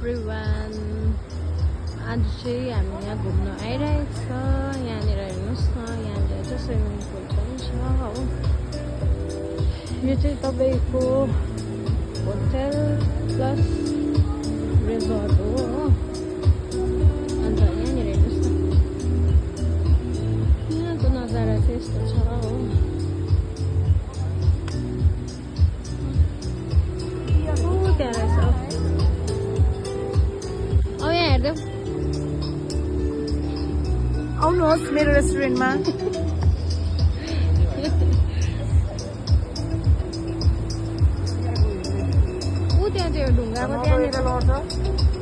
everyone आज चाहिँ हामी यहाँ घुम्न आइरहेको छ यहाँनिर हेर्नुहोस् न यहाँनिर चाहिँ स्विमिङ पुल पनि छ हो यो चाहिँ तपाईँको होटल प्लस रिजोर्ट हो अन्त यहाँनिर हेर्नुहोस् न यहाँको नजारा चाहिँ यस्तो छ हो त्यहाँ रहेछ अब यहाँ हेर्दै आउनुहोस् मेरो रेस्टुरेन्टमा ऊ त्यहाँ त्यो ढुङ्गाको त्यहाँनिर